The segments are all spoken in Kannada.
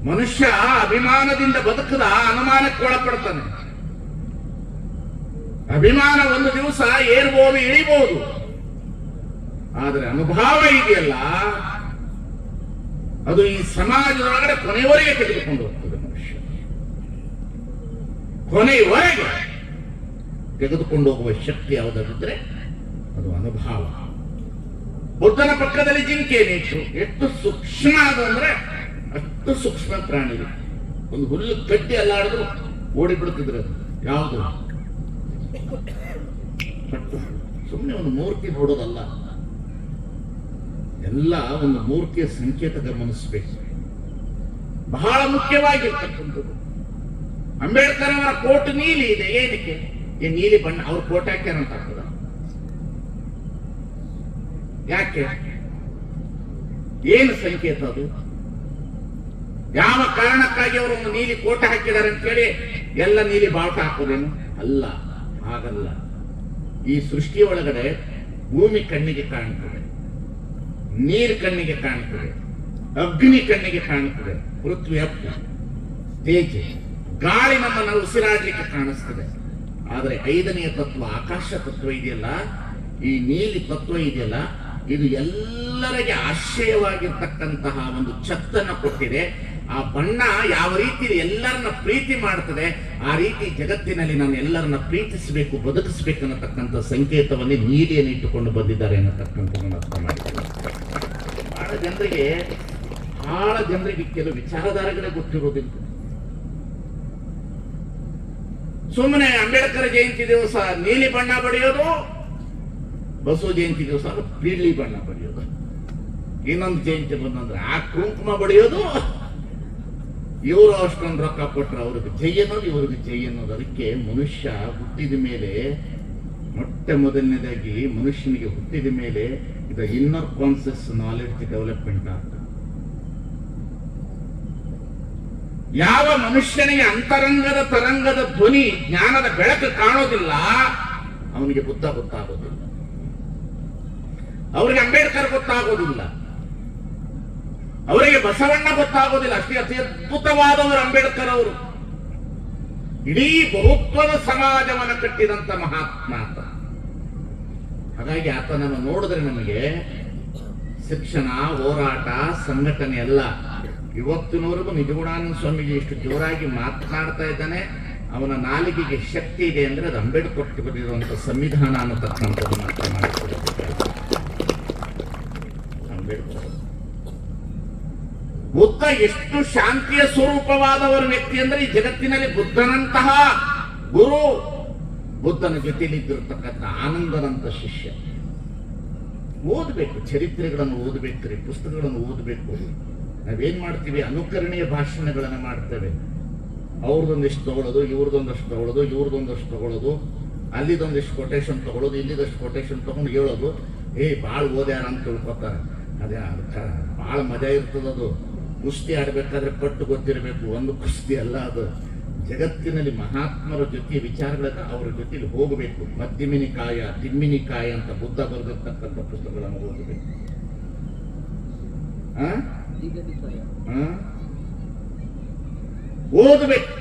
ಮನುಷ್ಯ ಅಭಿಮಾನದಿಂದ ಬದುಕದ ಅನುಮಾನಕ್ಕೆ ಒಳಪಡ್ತಾನೆ. ಅಭಿಮಾನ ಒಂದು ದಿವಸ ಏರ್ಬೋದು, ಇಳಿಬಹುದು. ಆದರೆ ಅನುಭವ ಇದೆಯಲ್ಲ, ಅದು ಈ ಸಮಾಜದೊಳಗಡೆ ಕೊನೆಯವರೆಗೆ ತೆಗೆದುಕೊಂಡು ಹೋಗ್ತದೆ. ಮನುಷ್ಯ ಕೊನೆಯವರೆಗೆ ತೆಗೆದುಕೊಂಡು ಹೋಗುವ ಶಕ್ತಿ ಯಾವುದಾದ್ರೆ ಅದು ಅನುಭವ. ಬುದ್ಧನ ಪಕ್ಕದಲ್ಲಿ ಜಿಂಕೆ ನೇಚು ಎಷ್ಟು ಸೂಕ್ಷ್ಮ ಅದು ಅಂದ್ರೆ ಅಷ್ಟು ಸೂಕ್ಷ್ಮ ಪ್ರಾಣಿ. ಒಂದು ಹುಲ್ಲು ಕಡ್ಡಿ ಅಲ್ಲಾಡಿದ್ರು ಓಡಿಬಿಡ್ತಿದ್ರು. ಅದು ಯಾವುದು ಸುಮ್ಮನೆ ಒಂದು ಮೂರ್ತಿ ನೋಡೋದಲ್ಲ, ಎಲ್ಲ ಒಂದು ಮೂರ್ತಿಯ ಸಂಕೇತ ಗಮನಿಸಬೇಕು. ಬಹಳ ಮುಖ್ಯವಾಗಿರ್ತಕ್ಕಂಥದ್ದು. ಅಂಬೇಡ್ಕರ್ ಅವರ ಕೋಟ್ ನೀಲಿ ಇದೆ. ಏನಕ್ಕೆ? ಈ ನೀಲಿ ಬಣ್ಣ ಅವ್ರ ಕೋಟ್ ಹಾಕ್ಯಾರಂತ ಆಗ್ತದ? ಯಾಕೆ? ಏನು ಸಂಕೇತ ಅದು? ಯಾವ ಕಾರಣಕ್ಕಾಗಿ ಅವರು ಒಂದು ನೀಲಿ ಕೋಟ ಹಾಕಿದ್ದಾರೆ ಅಂತ ಹೇಳಿ ಎಲ್ಲ ನೀಲಿ ಬಾವುಟ ಹಾಕೋದೇನು? ಅಲ್ಲ, ಹಾಗಲ್ಲ. ಈ ಸೃಷ್ಟಿಯ ಒಳಗಡೆ ಭೂಮಿ ಕಣ್ಣಿಗೆ ಕಾಣುತ್ತದೆ, ನೀರು ಕಣ್ಣಿಗೆ ಕಾಣುತ್ತದೆ, ಅಗ್ನಿ ಕಣ್ಣಿಗೆ ಕಾಣುತ್ತದೆ, ಪೃಥ್ವಿ ಅಪ್ಪು ತೇಜ, ಗಾಳಿ ನಮ್ಮನ್ನು ಉಸಿರಾಡ್ಲಿಕ್ಕೆ ಕಾಣಿಸ್ತದೆ. ಆದರೆ ಐದನೆಯ ತತ್ವ ಆಕಾಶ ತತ್ವ ಇದೆಯಲ್ಲ, ಈ ನೀಲಿ ತತ್ವ ಇದೆಯಲ್ಲ, ಇದು ಎಲ್ಲರಿಗೆ ಆಶ್ರಯವಾಗಿರ್ತಕ್ಕಂತಹ ಒಂದು ಛತ್ತನ್ನು ಕೊಟ್ಟಿದೆ. ಆ ಬಣ್ಣ ಯಾವ ರೀತಿ ಎಲ್ಲರನ್ನ ಪ್ರೀತಿ ಮಾಡ್ತದೆ, ಆ ರೀತಿ ಜಗತ್ತಿನಲ್ಲಿ ನಾನು ಎಲ್ಲರನ್ನ ಪ್ರೀತಿಸಬೇಕು, ಬದುಕಿಸಬೇಕು ಅನ್ನತಕ್ಕಂಥ ಸಂಕೇತವನ್ನೇ ನೀಲಿಯನ್ನು ಇಟ್ಟುಕೊಂಡು ಬಂದಿದ್ದಾರೆ ಅನ್ನತಕ್ಕಂಥದ್ದನ್ನು ಅರ್ಥ ಮಾಡಿದ್ದಾರೆ. ಬಹಳ ಜನರಿಗೆ ಕೆಲವು ವಿಚಾರಧಾರೆಗಳೇ ಗೊತ್ತಿರೋದಿಲ್ಲ. ಸುಮ್ಮನೆ ಅಂಬೇಡ್ಕರ್ ಜಯಂತಿ ದಿವಸ ನೀಲಿ ಬಣ್ಣ ಬಡಿಯೋದು, ಬಸವ ಜಯಂತಿ ದಿವಸ ಪೀಳಿ ಬಣ್ಣ ಬಡಿಯೋದು, ಇನ್ನೊಂದು ಜಯಂತಿ ಬಂದಂದ್ರೆ ಆ ಕುಂಕುಮ ಬಡಿಯೋದು. ಇವರು ಅಷ್ಟೊಂದು ರೊಕ್ಕ ಕೊಟ್ಟರೆ ಅವ್ರಿಗೆ ಜೈ ಅನ್ನೋದು, ಇವ್ರಿಗೆ ಜೈ ಅನ್ನೋದು. ಅದಕ್ಕೆ ಮನುಷ್ಯ ಹುಟ್ಟಿದ ಮೇಲೆ ಮೊಟ್ಟ ಮೊದಲನೇದಾಗಿ ಮನುಷ್ಯನಿಗೆ ಹುಟ್ಟಿದ ಮೇಲೆ ಇದು ಇನ್ನರ್ ಕಾನ್ಸಿಯಸ್ ನಾಲೆಡ್ಜ್ ಡೆವಲಪ್ಮೆಂಟ್ ಆಗ್ತದೆ. ಯಾವ ಮನುಷ್ಯನಿಗೆ ಅಂತರಂಗದ ತರಂಗದ ಧ್ವನಿ ಜ್ಞಾನದ ಬೆಳಕು ಕಾಣೋದಿಲ್ಲ, ಅವನಿಗೆ ಬುದ್ಧ ಗೊತ್ತಾಗೋದಿಲ್ಲ, ಅವರಿಗೆ ಅಂಬೇಡ್ಕರ್ ಗೊತ್ತಾಗೋದಿಲ್ಲ, ಅವರಿಗೆ ಬಸವಣ್ಣ ಗೊತ್ತಾಗೋದಿಲ್ಲ. ಅಷ್ಟೇ ಅತಿ ಅದ್ಭುತವಾದವರು ಅಂಬೇಡ್ಕರ್ ಅವರು. ಇಡೀ ಬಹುತ್ವದ ಸಮಾಜವನ್ನು ಕಟ್ಟಿದಂತ ಮಹಾತ್ಮ ಆತ. ಹಾಗಾಗಿ ಆತನನ್ನು ನೋಡಿದ್ರೆ ನಮಗೆ ಶಿಕ್ಷಣ, ಹೋರಾಟ, ಸಂಘಟನೆ ಎಲ್ಲ ಇವತ್ತಿನವರೆಗೂ ನಿಜಗುಣಾನಂದ ಸ್ವಾಮೀಜಿ ಇಷ್ಟು ಜೋರಾಗಿ ಮಾತನಾಡ್ತಾ ಇದ್ದಾನೆ. ಅವನ ನಾಲಿಗೆಗೆ ಶಕ್ತಿ ಇದೆ ಅಂದ್ರೆ ಅದು ಅಂಬೇಡ್ಕರ್ ಬರೆದಿರುವಂತಹ ಸಂವಿಧಾನ ಅನ್ನತಕ್ಕಂಥದ್ದನ್ನು ಅರ್ಥ ಮಾಡಿಕೊಳ್ಳಬೇಕು. ಅಂಬೇಡ್ಕರ್ ಬುದ್ಧ ಎಷ್ಟು ಶಾಂತಿಯ ಸ್ವರೂಪವಾದವರ ವ್ಯಕ್ತಿ ಅಂದ್ರೆ ಈ ಜಗತ್ತಿನಲ್ಲಿ ಬುದ್ಧನಂತಹ ಗುರು, ಬುದ್ಧನ ಜೊತೆಯಲ್ಲಿದ್ದಿರತಕ್ಕಂಥ ಆನಂದನಂತ ಶಿಷ್ಯ. ಓದಬೇಕು, ಚರಿತ್ರೆಗಳನ್ನು ಓದಬೇಕ್ರಿ, ಪುಸ್ತಕಗಳನ್ನು ಓದಬೇಕು. ನಾವೇನ್ ಮಾಡ್ತೀವಿ? ಅನುಕರಣೀಯ ಭಾಷಣಗಳನ್ನು ಮಾಡ್ತೇವೆ. ಅವ್ರದೊಂದಿಷ್ಟು ತಗೊಳ್ಳೋದು, ಇವ್ರದೊಂದಷ್ಟು ತಗೊಳ್ಳೋದು, ಇವ್ರದೊಂದಷ್ಟು ತಗೊಳ್ಳೋದು, ಅಲ್ಲಿದೊಂದಿಷ್ಟು ಕೊಟೇಶನ್ ತಗೊಳ್ಳೋದು, ಇಲ್ಲಿದಷ್ಟು ಕೊಟೇಶನ್ ತಗೊಂಡು ಹೇಳೋದು. ಭಾಳ ಓದ್ಯಾರ ಅಂತ ತಿಳ್ಕೊತಾರೆ. ಅದೇ ಅದಕ್ಕೆ ಭಾಳ ಮಜಾ ಇರ್ತದದು. ಕುಸ್ತಿ ಆಡ್ಬೇಕಾದ್ರೆ ಪಟ್ಟು ಗೊತ್ತಿರಬೇಕು, ಒಂದು ಕುಸ್ತಿ ಅಲ್ಲ ಅದು. ಜಗತ್ತಿನಲ್ಲಿ ಮಹಾತ್ಮರ ಜೊತೆ ವಿಚಾರಗಳನ್ನ ಅವರ ಜೊತೆಲಿ ಹೋಗಬೇಕು. ಮಧ್ಯಮಿನಿಕಾಯ, ತಿಮ್ಮಿನಿಕಾಯ ಅಂತ ಬುದ್ಧ ಬರೆದಿರ್ತಕ್ಕಂಥ ಪುಸ್ತಕಗಳನ್ನು ಓದಬೇಕು. ಓದಬೇಕು.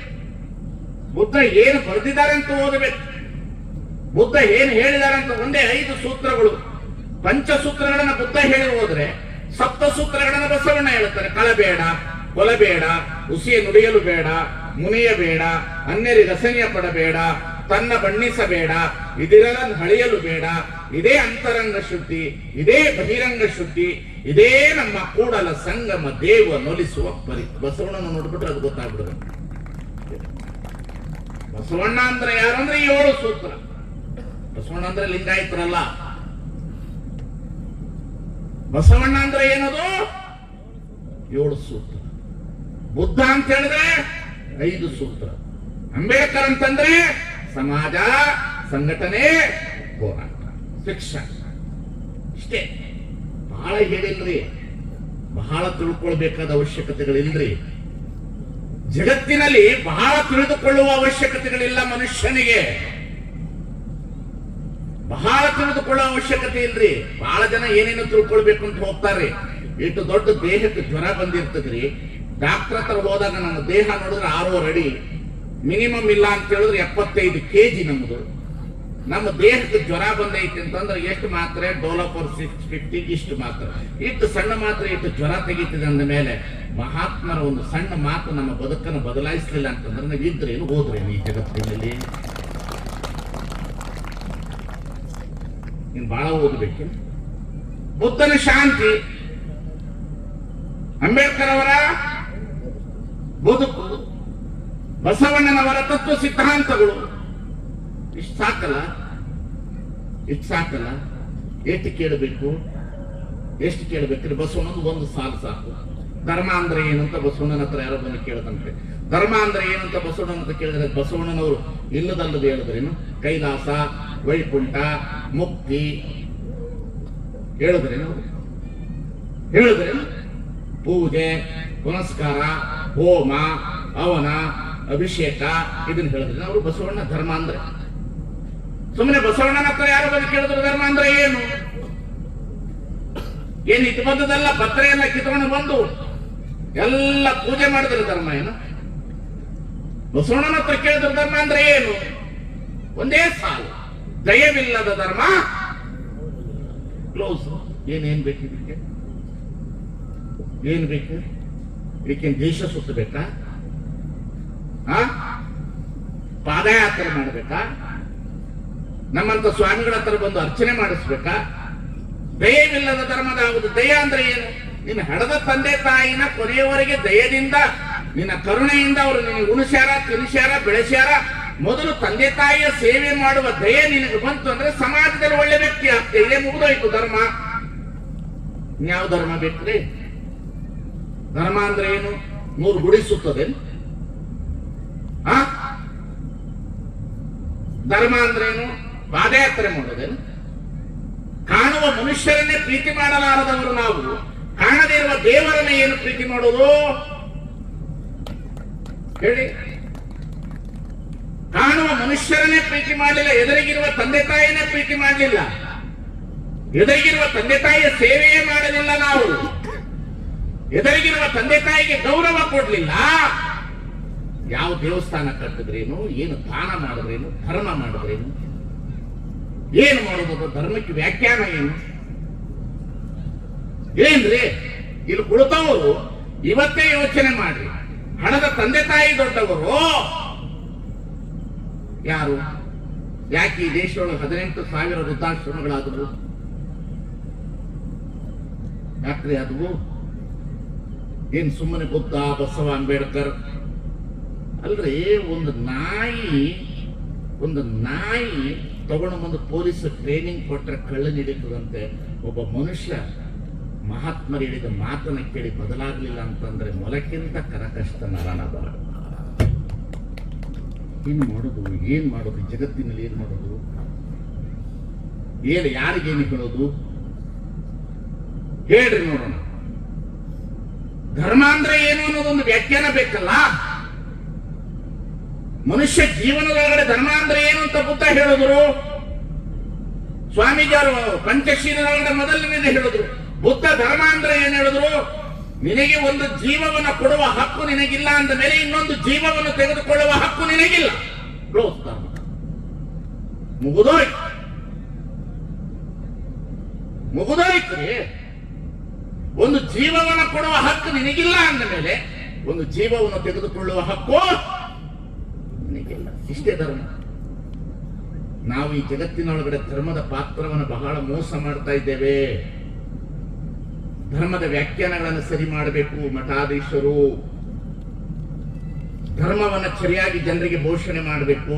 ಬುದ್ಧ ಏನು ಬರೆದಿದ್ದಾರೆ ಅಂತ ಓದಬೇಕು. ಬುದ್ಧ ಏನು ಹೇಳಿದ್ದಾರೆ ಅಂತ ಒಂದೇ 5 ಸೂತ್ರಗಳು, ಪಂಚಸೂತ್ರಗಳನ್ನ ಬುದ್ಧ ಹೇಳಿ ಹೋದ್ರೆ 7 ಸೂತ್ರಗಳನ್ನ ಬಸವಣ್ಣ ಹೇಳ್ತಾರೆ. ಕಳಬೇಡ, ಕೊಲಬೇಡ, ಹುಸಿಯ ನುಡಿಯಲು ಬೇಡ, ಮುನಿಯಬೇಡ, ಅನ್ಯರಿಗೆ ಅಸಹ್ಯ ಪಡಬೇಡ, ತನ್ನ ಬಣ್ಣಿಸಬೇಡ, ಇದಿರನ್ನು ಹಳೆಯಲು ಬೇಡ. ಇದೇ ಅಂತರಂಗ ಶುದ್ಧಿ, ಇದೇ ಬಹಿರಂಗ ಶುದ್ಧಿ, ಇದೇ ನಮ್ಮ ಕೂಡಲ ಸಂಗಮ ದೇವ ನೊಲಿಸುವ ಪರಿ. ಬಸವಣ್ಣನ ನೋಡ್ಬಿಟ್ರೆ ಅದು ಗೊತ್ತಾಗ್ಬಿಡುತ್ತೆ. ಬಸವಣ್ಣ ಅಂದ್ರೆ ಯಾರು ಅಂದ್ರೆ 7 ಸೂತ್ರ. ಬಸವಣ್ಣ ಅಂದ್ರೆ ಲಿಂಗಾಯತರಲ್ಲ. ಬಸವಣ್ಣ ಅಂದ್ರೆ ಏನದು? 7 ಸೂತ್ರ. ಬುದ್ಧ ಅಂತ ಹೇಳಿದ್ರೆ 5 ಸೂತ್ರ. ಅಂಬೇಡ್ಕರ್ ಅಂತಂದ್ರೆ ಸಮಾಜ, ಸಂಘಟನೆ, ಹೋರಾಟ, ಶಿಕ್ಷಣ. ಇಷ್ಟೇ. ಬಹಳ ಹೇಳಿಲ್ರಿ, ಬಹಳ ತಿಳ್ಕೊಳ್ಬೇಕಾದ ಅವಶ್ಯಕತೆಗಳಿಲ್ರಿ. ಜಗತ್ತಿನಲ್ಲಿ ಬಹಳ ತಿಳಿದುಕೊಳ್ಳುವ ಅವಶ್ಯಕತೆಗಳಿಲ್ಲ ಮನುಷ್ಯನಿಗೆ. ಬಹಳ ತಿಳಿದುಕೊಳ್ಳುವ ಅವಶ್ಯಕತೆ ಇಲ್ರಿ. ಬಹಳ ಜನ ಏನೇನು ತಿಳ್ಕೊಳ್ಬೇಕು ಅಂತ ಹೋಗ್ತಾರ್ರಿ. ಇಷ್ಟು ದೊಡ್ಡ ದೇಹಕ್ಕೆ ಜ್ವರ ಬಂದಿರ್ತದ್ರಿ, ಡಾಕ್ಟರ್ ಹತ್ರ ಹೋದಾಗ ನಮ್ಮ ದೇಹ ನೋಡಿದ್ರೆ 6 ಅಡಿ, ಮಿನಿಮಮ್ ಇಲ್ಲ ಅಂತ ಹೇಳಿದ್ರೆ 75 kg ನಮ್ಮದು. ನಮ್ಮ ದೇಹಕ್ಕೆ ಜ್ವರ ಬಂದೈತೆ ಅಂತಂದ್ರೆ ಎಷ್ಟು ಮಾತ್ರೆ? ಡೋಲೋಫರ್ 650 ಇಷ್ಟು ಮಾತ್ರ. ಇಷ್ಟು ಸಣ್ಣ ಮಾತ್ರೆ ಇಷ್ಟು ಜ್ವರ ತೆಗೀತಿದೆ ಅಂದ ಮೇಲೆ ಮಹಾತ್ಮರ ಒಂದು ಸಣ್ಣ ಮಾತು ನಮ್ಮ ಬದುಕನ್ನು ಬದಲಾಯಿಸಲಿಲ್ಲ ಅಂತಂದ್ರೆ ನಾವು ಇದ್ರೇನು ಹೋದ್ರೇನು ಈ ಜಗತ್ತಿನಲ್ಲಿ? ನೀನು ಬಹಳ ಓದಬೇಕು. ಬುದ್ಧನ ಶಾಂತಿ, ಅಂಬೇಡ್ಕರ್ ಅವರ ಬದುಕು, ಬಸವಣ್ಣನವರ ತತ್ವ ಸಿದ್ಧಾಂತಗಳು, ಇಷ್ಟು ಸಾಕಲ್ಲ? ಇಷ್ಟು ಸಾಕಲ್ಲ? ಎಷ್ಟು ಕೇಳಬೇಕು? ಎಷ್ಟು ಕೇಳಬೇಕ್ರಿ? ಬಸವಣ್ಣನ ಒಂದು ಸಾಲು ಸಾಕು. ಧರ್ಮ ಅಂದ್ರೆ ಏನಂತ ಬಸವಣ್ಣನ ಹತ್ರ ಯಾರೋ ಬಂದು ಕೇಳದಂತೆ. ಧರ್ಮ ಅಂದ್ರೆ ಏನಂತ ಬಸವಣ್ಣನ ಹತ್ರ ಕೇಳಿದ್ರೆ ಬಸವಣ್ಣನವರು ಇಲ್ಲದಲ್ಲದೆ ಹೇಳಿದ್ರೇನು? ಕೈಲಾಸ, ವೈಕುಂಠ, ಮುಕ್ತಿ ಹೇಳಿದ್ರೇನು? ಪೂಜೆ, ಪುನಸ್ಕಾರ, ಹೋಮ, ಹವನ, ಅಭಿಷೇಕ ಇದನ್ನ ಹೇಳಿದ್ರೆ ಅವರು ಬಸವಣ್ಣ ಧರ್ಮ ಅಂದ್ರೆ. ಸುಮ್ಮನೆ ಬಸವಣ್ಣನ ಹತ್ರ ಯಾರು ಬಂದು ಕೇಳಿದ್ರು ಧರ್ಮ ಅಂದ್ರೆ ಏನು? ಏನ್ ಇಟ್ಟು ಬಂದದೆಲ್ಲ ಪತ್ರ ಎಲ್ಲ ಕಿತ್ಕೊಂಡು ಬಂದು ಎಲ್ಲ ಪೂಜೆ ಮಾಡಿದ್ರೆ ಧರ್ಮ ಏನು? ಬಸವಣ್ಣನ ಹತ್ರ ಕೇಳಿದ್ರು ಧರ್ಮ ಅಂದ್ರೆ ಏನು? ಒಂದೇ ಸಾಲು, ದಯವಿಲ್ಲದ ಧರ್ಮ ಕ್ಲೋಸ್. ಏನೇನ್ ಬೇಕು ಇದಕ್ಕೆ? ಏನ್ ಬೇಕು ಇದಕ್ಕೆ? ದೇಶ ಸುತ್ತಬೇಕಾ? ಪಾದಯಾತ್ರೆ ಮಾಡಬೇಕಾ? ನಮ್ಮಂತ ಸ್ವಾಮಿಗಳ ಹತ್ರ ಬಂದು ಅರ್ಚನೆ ಮಾಡಿಸ್ಬೇಕಾ? ದಯವಿಲ್ಲದ ಧರ್ಮದ ಆಗುದು. ದಯ ಅಂದ್ರೆ ಏನು? ನಿನ್ನ ಹಡದ ತಂದೆ ತಾಯಿನ ಕೊನೆಯವರೆಗೆ ದಯದಿಂದ, ನಿನ್ನ ಕರುಣೆಯಿಂದ ಅವರು ನಿನಗೆ ಉಣಿಸ್ಯಾರ, ತಿನ್ಸ್ಯಾರ, ಬೆಳೆಸ್ಯಾರ. ಮೊದಲು ತಂದೆ ತಾಯಿಯ ಸೇವೆ ಮಾಡುವ ದಯ ನಿನಗೆ ಬಂತು ಅಂದ್ರೆ ಸಮಾಜದಲ್ಲಿ ಒಳ್ಳೆ ವ್ಯಕ್ತಿ ಆಗ್ತದೆ. ಇದೇ ಮುಗಿದೋಯ್ತು ಧರ್ಮ. ಯಾವ ಧರ್ಮ ಬೇಕ್ರಿ? ಧರ್ಮ ಅಂದ್ರೆ ಏನು? 100 ಗುಡಿ ಸುತ್ತದೆ. ಧರ್ಮ ಅಂದ್ರೆ ಏನು? ಪಾದಯಾತ್ರೆ ಮಾಡೋದೇನು? ಕಾಣುವ ಮನುಷ್ಯರನ್ನೇ ಪ್ರೀತಿ ಮಾಡಲಾರದವರು ನಾವು ಕಾಣದೇ ಇರುವ ದೇವರನ್ನ ಏನು ಪ್ರೀತಿ ಮಾಡೋದು ಹೇಳಿ? ಕಾಣುವ ಮನುಷ್ಯರನ್ನೇ ಪ್ರೀತಿ ಮಾಡಲಿಲ್ಲ, ಎದುರಿಗಿರುವ ತಂದೆ ತಾಯಿನೇ ಪ್ರೀತಿ ಮಾಡಲಿಲ್ಲ, ಎದುರಿಗಿರುವ ತಂದೆ ತಾಯಿಯ ಸೇವೆಯೇ ಮಾಡಲಿಲ್ಲ, ನಾವು ಎದುರಿಗಿರುವ ತಂದೆ ತಾಯಿಗೆ ಗೌರವ ಕೊಡ್ಲಿಲ್ಲ. ಯಾವ ದೇವಸ್ಥಾನ ಕಟ್ಟಿದ್ರೇನು? ಏನು ದಾನ ಮಾಡಿದ್ರೇನು? ಧರ್ಮ ಮಾಡಿದ್ರೇನು? ಏನು ಮಾಡೋದು? ಧರ್ಮಕ್ಕೆ ವ್ಯಾಖ್ಯಾನ ಏನು? ಏನ್ರಿ? ಇಲ್ಲಿ ಕುಳಿತವರು ಇವತ್ತೇ ಯೋಚನೆ ಮಾಡ್ರಿ. ಹಣದ ತಂದೆ ತಾಯಿ ದೊಡ್ಡವರು ಯಾರು? ಯಾಕೆ ಈ ದೇಶದೊಳಗೆ 18,000 ವೃದ್ಧಾಶ್ರಮಗಳಾದವು? ಯಾಕ್ರಿ ಆದವು? ಏನ್ ಸುಮ್ಮನೆ ಬುದ್ಧ, ಬಸವ, ಅಂಬೇಡ್ಕರ್ ಅಲ್ರಿ? ಒಂದು ನಾಯಿ ತಗೊಂಡು ಬಂದು ಪೊಲೀಸ್ ಟ್ರೈನಿಂಗ್ ಕೊಟ್ಟರೆ ಕಳ್ಳ ಹಿಡಿತದಂತೆ. ಒಬ್ಬ ಮನುಷ್ಯ ಮಹಾತ್ಮರು ಹೇಳಿದ ಮಾತನ್ನ ಕೇಳಿ ಬದಲಾಗ್ಲಿಲ್ಲ ಅಂತಂದ್ರೆ ಮೊಲಕ್ಕಿಂತ ಕರಕಷ್ಟ ನರನಬರ. ಏನ್ ಮಾಡೋದು ಜಗತ್ತಿನಲ್ಲಿ? ಏನ್ ಮಾಡೋದು? ಯಾರಿಗೇನು ಹೇಳೋದು ಹೇಳ್ರಿ ನೋಡೋಣ. ಧರ್ಮ ಅಂದ್ರೆ ಏನು ಅನ್ನೋದೊಂದು ವ್ಯಾಖ್ಯಾನ ಬೇಕಲ್ಲ. ಮನುಷ್ಯ ಜೀವನದೊಳಗಡೆ ಧರ್ಮ ಅಂದ್ರೆ ಏನು ಅಂತ ಬುದ್ಧ ಹೇಳಿದ್ರು. ಸ್ವಾಮೀಜಿ ಅವರು ಪಂಚಶೀಲದೊಳಗಡೆ ಮೊದಲನೇದೇ ಹೇಳಿದ್ರು. ಬುದ್ಧ ಧರ್ಮ ಅಂದ್ರೆ ಏನ್ ಹೇಳಿದ್ರು? ನಿನಗೆ ಒಂದು ಜೀವವನ್ನು ಕೊಡುವ ಹಕ್ಕು ನಿನಗಿಲ್ಲ ಅಂದ ಮೇಲೆ ಇನ್ನೊಂದು ಜೀವವನ್ನು ತೆಗೆದುಕೊಳ್ಳುವ ಹಕ್ಕು ನಿನಗಿಲ್ಲ. ಮುಗುದೋಯ್ತು. ಒಂದು ಜೀವವನ್ನು ಕೊಡುವ ಹಕ್ಕು ನಿನಗಿಲ್ಲ ಅಂದ ಮೇಲೆ ಒಂದು ಜೀವವನ್ನು ತೆಗೆದುಕೊಳ್ಳುವ ಹಕ್ಕು ನಿನಗಿಲ್ಲ. ಇಷ್ಟೇ ಧರ್ಮ. ನಾವು ಈ ಜಗತ್ತಿನೊಳಗಡೆ ಧರ್ಮದ ಪಾತ್ರವನ್ನು ಬಹಳ ಮೋಸ ಮಾಡ್ತಾ ಇದ್ದೇವೆ. ಧರ್ಮದ ವ್ಯಾಖ್ಯಾನಗಳನ್ನು ಸರಿ ಮಾಡಬೇಕು ಮಠಾಧೀಶರು. ಧರ್ಮವನ್ನು ಸರಿಯಾಗಿ ಜನರಿಗೆ ಘೋಷಣೆ ಮಾಡಬೇಕು,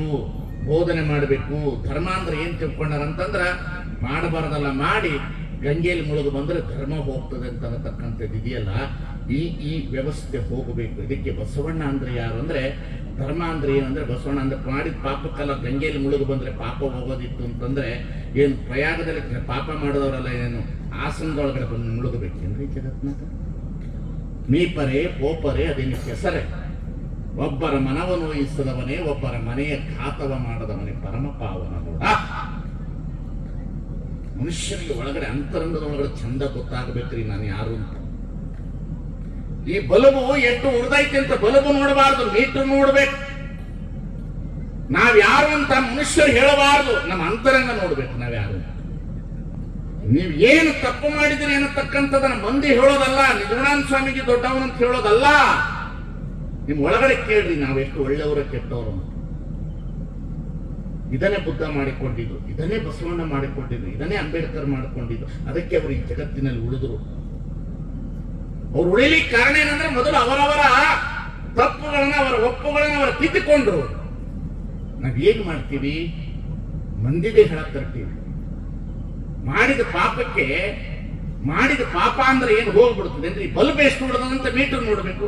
ಬೋಧನೆ ಮಾಡಬೇಕು. ಧರ್ಮ ಅಂದ್ರೆ ಏನ್ ತಿಳ್ಕೊಂಡಾರಂತಂದ್ರ ಮಾಡಬಾರದಲ್ಲ ಮಾಡಿ ಗಂಗೆಯಲ್ಲಿ ಮುಳುಗು ಬಂದ್ರೆ ಧರ್ಮ ಹೋಗ್ತದೆ ಅಂತ ಅನ್ನತಕ್ಕಂಥದ್ದು ಇದೆಯಲ್ಲ, ಈ ವ್ಯವಸ್ಥೆ ಹೋಗಬೇಕು. ಇದಕ್ಕೆ ಬಸವಣ್ಣ ಅಂದ್ರೆ ಯಾರು ಅಂದ್ರೆ, ಧರ್ಮ ಅಂದ್ರೆ ಏನಂದ್ರೆ ಬಸವಣ್ಣ ಅಂದ್ರೆ ಮಾಡಿದ ಪಾಪಕ್ಕೆಲ್ಲ ಗಂಗೆಯಲ್ಲಿ ಮುಳುಗು ಬಂದ್ರೆ ಪಾಪ ಹೋಗೋದಿತ್ತು ಅಂತಂದ್ರೆ ಏನು ಪ್ರಯಾಗದಲ್ಲಿ ಪಾಪ ಮಾಡಿದವರೆಲ್ಲ ಏನು ಆಸನದೊಳಗಡೆ ಬಂದು ಮುಳುಗಬೇಕೇನ್ರಿ ಜಗತ್ನಾಗ? ಮೀಪರೆ ಪೋಪರೆ ಅದೇನು ಹೆಸರೇ. ಒಬ್ಬರ ಮನವನ್ನು ವಹಿಸದವನೇ, ಒಬ್ಬರ ಮನೆಯ ಘಾತವ ಮಾಡದವನೇ ಪರಮ ಪಾವನ. ನೋಡ, ಮನುಷ್ಯನಿಗೆ ಒಳಗಡೆ ಅಂತರಂಗದ ಒಳಗಡೆ ಚಂದ ಗೊತ್ತಾಗಬೇಕ್ರಿ ನಾನು ಯಾರು ಅಂತ. ಈ ಬಲ್ಬು ಎಷ್ಟು ಉರಿದೈತೆ ಅಂತ ಬಲ್ಬು ನೋಡಬಾರ್ದು, ಮೀಟರ್ ನೋಡ್ಬೇಕು. ನಾವ್ಯಾರು ಅಂತ ಮನುಷ್ಯರು ಹೇಳಬಾರ್ದು, ನಮ್ಮ ಅಂತರಂಗ ನೋಡ್ಬೇಕು ನಾವ್ಯಾರು. ನೀವು ಏನು ತಪ್ಪು ಮಾಡಿದ್ರಿ ಅನ್ನತಕ್ಕಂಥದನ್ನ ಮಂದಿ ಹೇಳೋದಲ್ಲ, ನಿಜಗುಣಾನಂದ ಸ್ವಾಮೀಜಿ ದೊಡ್ಡವನಂತ ಹೇಳೋದಲ್ಲ. ನಿಮ್ ಒಳಗಡೆ ಕೇಳ್ರಿ, ನಾವೆಷ್ಟು ಒಳ್ಳೆಯವರ ಕೆಟ್ಟವರು. ಇದನ್ನೇ ಬುದ್ಧ ಮಾಡಿಕೊಂಡಿದ್ದು, ಇದನ್ನೇ ಬಸವಣ್ಣ ಮಾಡಿಕೊಂಡಿದ್ದು, ಇದನ್ನೇ ಅಂಬೇಡ್ಕರ್ ಮಾಡಿಕೊಂಡಿದ್ದು. ಅದಕ್ಕೆ ಅವರು ಈ ಜಗತ್ತಿನಲ್ಲಿ ಉಳಿದ್ರು. ಅವ್ರು ಉಳಿಲಿಕ್ಕೆ ಕಾರಣ ಏನಂದ್ರೆ ಮೊದಲು ಅವರವರ ತಪ್ಪುಗಳನ್ನ, ಅವರ ಒಪ್ಪುಗಳನ್ನ ಅವರು ತಿದ್ದುಕೊಂಡ್ರು. ನಾವೇನ್ ಮಾಡ್ತೀವಿ, ಮಂದಿಗೆ ಹೇಳಕ್ ತರ್ತೀವಿ. ಮಾಡಿದ ಪಾಪಕ್ಕೆ, ಮಾಡಿದ ಪಾಪ ಅಂದ್ರೆ ಏನು ಹೋಗ್ಬಿಡ್ತದೆ ಅಂದ್ರೆ, ಈ ಬಲ್ಬ್ ಎಷ್ಟು ಹೊಡೆದಂತ ಮೀಟರ್ ನೋಡ್ಬೇಕು.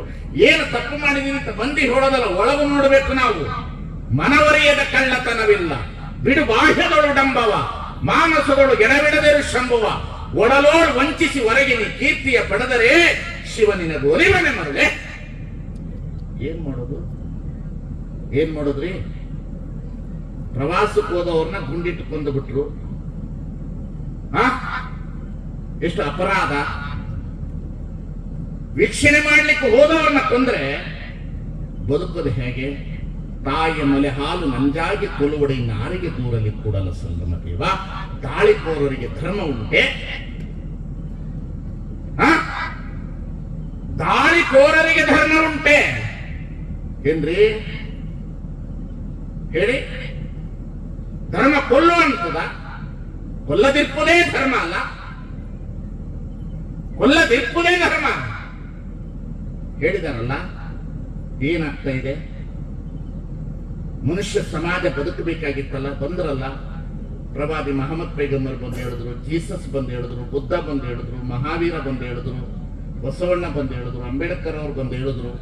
ಏನು ತಪ್ಪು ಮಾಡಿದೀನಿ ಅಂತ ಮಂದಿ ಹೇಳೋದಲ್ಲ, ಒಳಗು ನೋಡ್ಬೇಕು ನಾವು. ಮನವರಿಯದ ಕಳ್ಳತನವಿಲ್ಲ, ಬಿಡು ಬಾಹ್ಯದೊಳು ಡಂಬವ, ಮಾನಸದೊಳು ಎಡಬಿಡದಿರು ಶಂಭುವ, ಒಡಲೋಳು ವಂಚಿಸಿ ಹೊರಗೆ ನೀ ಕೀರ್ತಿಯ ಪಡೆದರೆ ಶಿವನಿನ ಗೋರಿವನೆ ಮರಳೆ. ಏನ್ ಮಾಡೋದು, ಏನ್ ಮಾಡೋದ್ರಿ? ಪ್ರವಾಸಕ್ಕೆ ಹೋದವ್ರನ್ನ ಗುಂಡಿಟ್ಟು ಕೊಂದು ಬಿಟ್ರು. ಎಷ್ಟು ಅಪರಾಧ! ವೀಕ್ಷಣೆ ಮಾಡ್ಲಿಕ್ಕೆ ಹೋದವ್ರನ್ನ ಕೊಂದ್ರೆ ಬದುಕೋದು ಹೇಗೆ? ತಾಯಿಯ ಮಲೆ ಹಾಲು ನಂಜಾಗಿ ಕೊಲುವಡಿ ನಾರಿಗೆ ದೂರಲಿ ಕೂಡಲ ಸಂಗಮ ದೇವ. ದಾಳಿಕೋರರಿಗೆ ಧರ್ಮ ಉಂಟೆ? ದಾಳಿಕೋರರಿಗೆ ಧರ್ಮ ಉಂಟೆ ಏನ್ರಿ ಹೇಳಿ? ಧರ್ಮ ಕೊಲ್ಲುವಂತದ? ಕೊಲ್ಲದಿರ್ಪುದೇ ಧರ್ಮ ಅಲ್ಲ, ಕೊಲ್ಲದಿರ್ಪುದೇ ಧರ್ಮ ಹೇಳಿದಾರಲ್ಲ. ಏನಾಗ್ತಾ ಇದೆ? ಮನುಷ್ಯ ಸಮಾಜ ಬದುಕಬೇಕಾಗಿತ್ತಲ್ಲ, ಬಂದ್ರಲ್ಲ. ಪ್ರವಾದಿ ಮಹಮ್ಮದ್ ಪೈಗಂಬರ್ ಬಂದು ಹೇಳಿದ್ರು, ಜೀಸಸ್ ಬಂದು ಹೇಳಿದ್ರು, ಬುದ್ಧ ಬಂದು ಹೇಳಿದ್ರು, ಮಹಾವೀರ ಬಂದು ಹೇಳಿದ್ರು, ಬಸವಣ್ಣ ಬಂದು ಹೇಳಿದ್ರು, ಅಂಬೇಡ್ಕರ್ ಅವರು ಬಂದು ಹೇಳಿದ್ರು.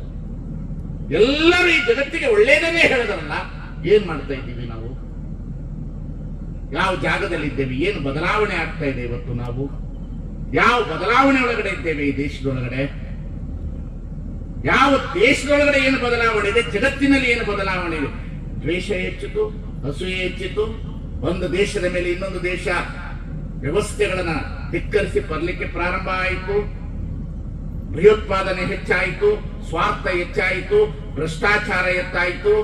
ಎಲ್ಲರೂ ಈ ಜಗತ್ತಿಗೆ ಒಳ್ಳೇದನ್ನೇ ಹೇಳಿದ್ರಲ್ಲ. ಏನ್ ಮಾಡ್ತಾ ಇದ್ದೀವಿ ನಾವು? ಯಾವ ಜಾಗದಲ್ಲಿ ಇದ್ದೇವೆ? ಏನು ಬದಲಾವಣೆ ಆಗ್ತಾ ಇದೆ ಇವತ್ತು? ನಾವು ಯಾವ ಬದಲಾವಣೆ ಒಳಗಡೆ ಇದ್ದೇವೆ? ಈ ದೇಶದೊಳಗಡೆ ಯಾವ ದೇಶದೊಳಗಡೆ ಏನು ಬದಲಾವಣೆ ಇದೆ? ಜಗತ್ತಿನಲ್ಲಿ ಏನು ಬದಲಾವಣೆ ಇದೆ? ದ್ವೇಷ ಹೆಚ್ಚಿತು, ಅಸೂಯೆ ಹೆಚ್ಚಿತು. ಒಂದು ದೇಶದ ಮೇಲೆ ಇನ್ನೊಂದು ದೇಶ ವ್ಯವಸ್ಥೆಗಳನ್ನ ಧಿಕ್ಕರಿಸಿ ಬರಲಿಕ್ಕೆ ಪ್ರಾರಂಭ ಆಯಿತು. ಭಯೋತ್ಪಾದನೆ ಹೆಚ್ಚಾಯಿತು, ಸ್ವಾರ್ಥ ಹೆಚ್ಚಾಯಿತು, ಭ್ರಷ್ಟಾಚಾರ ಹೆಚ್ಚಾಯಿತು.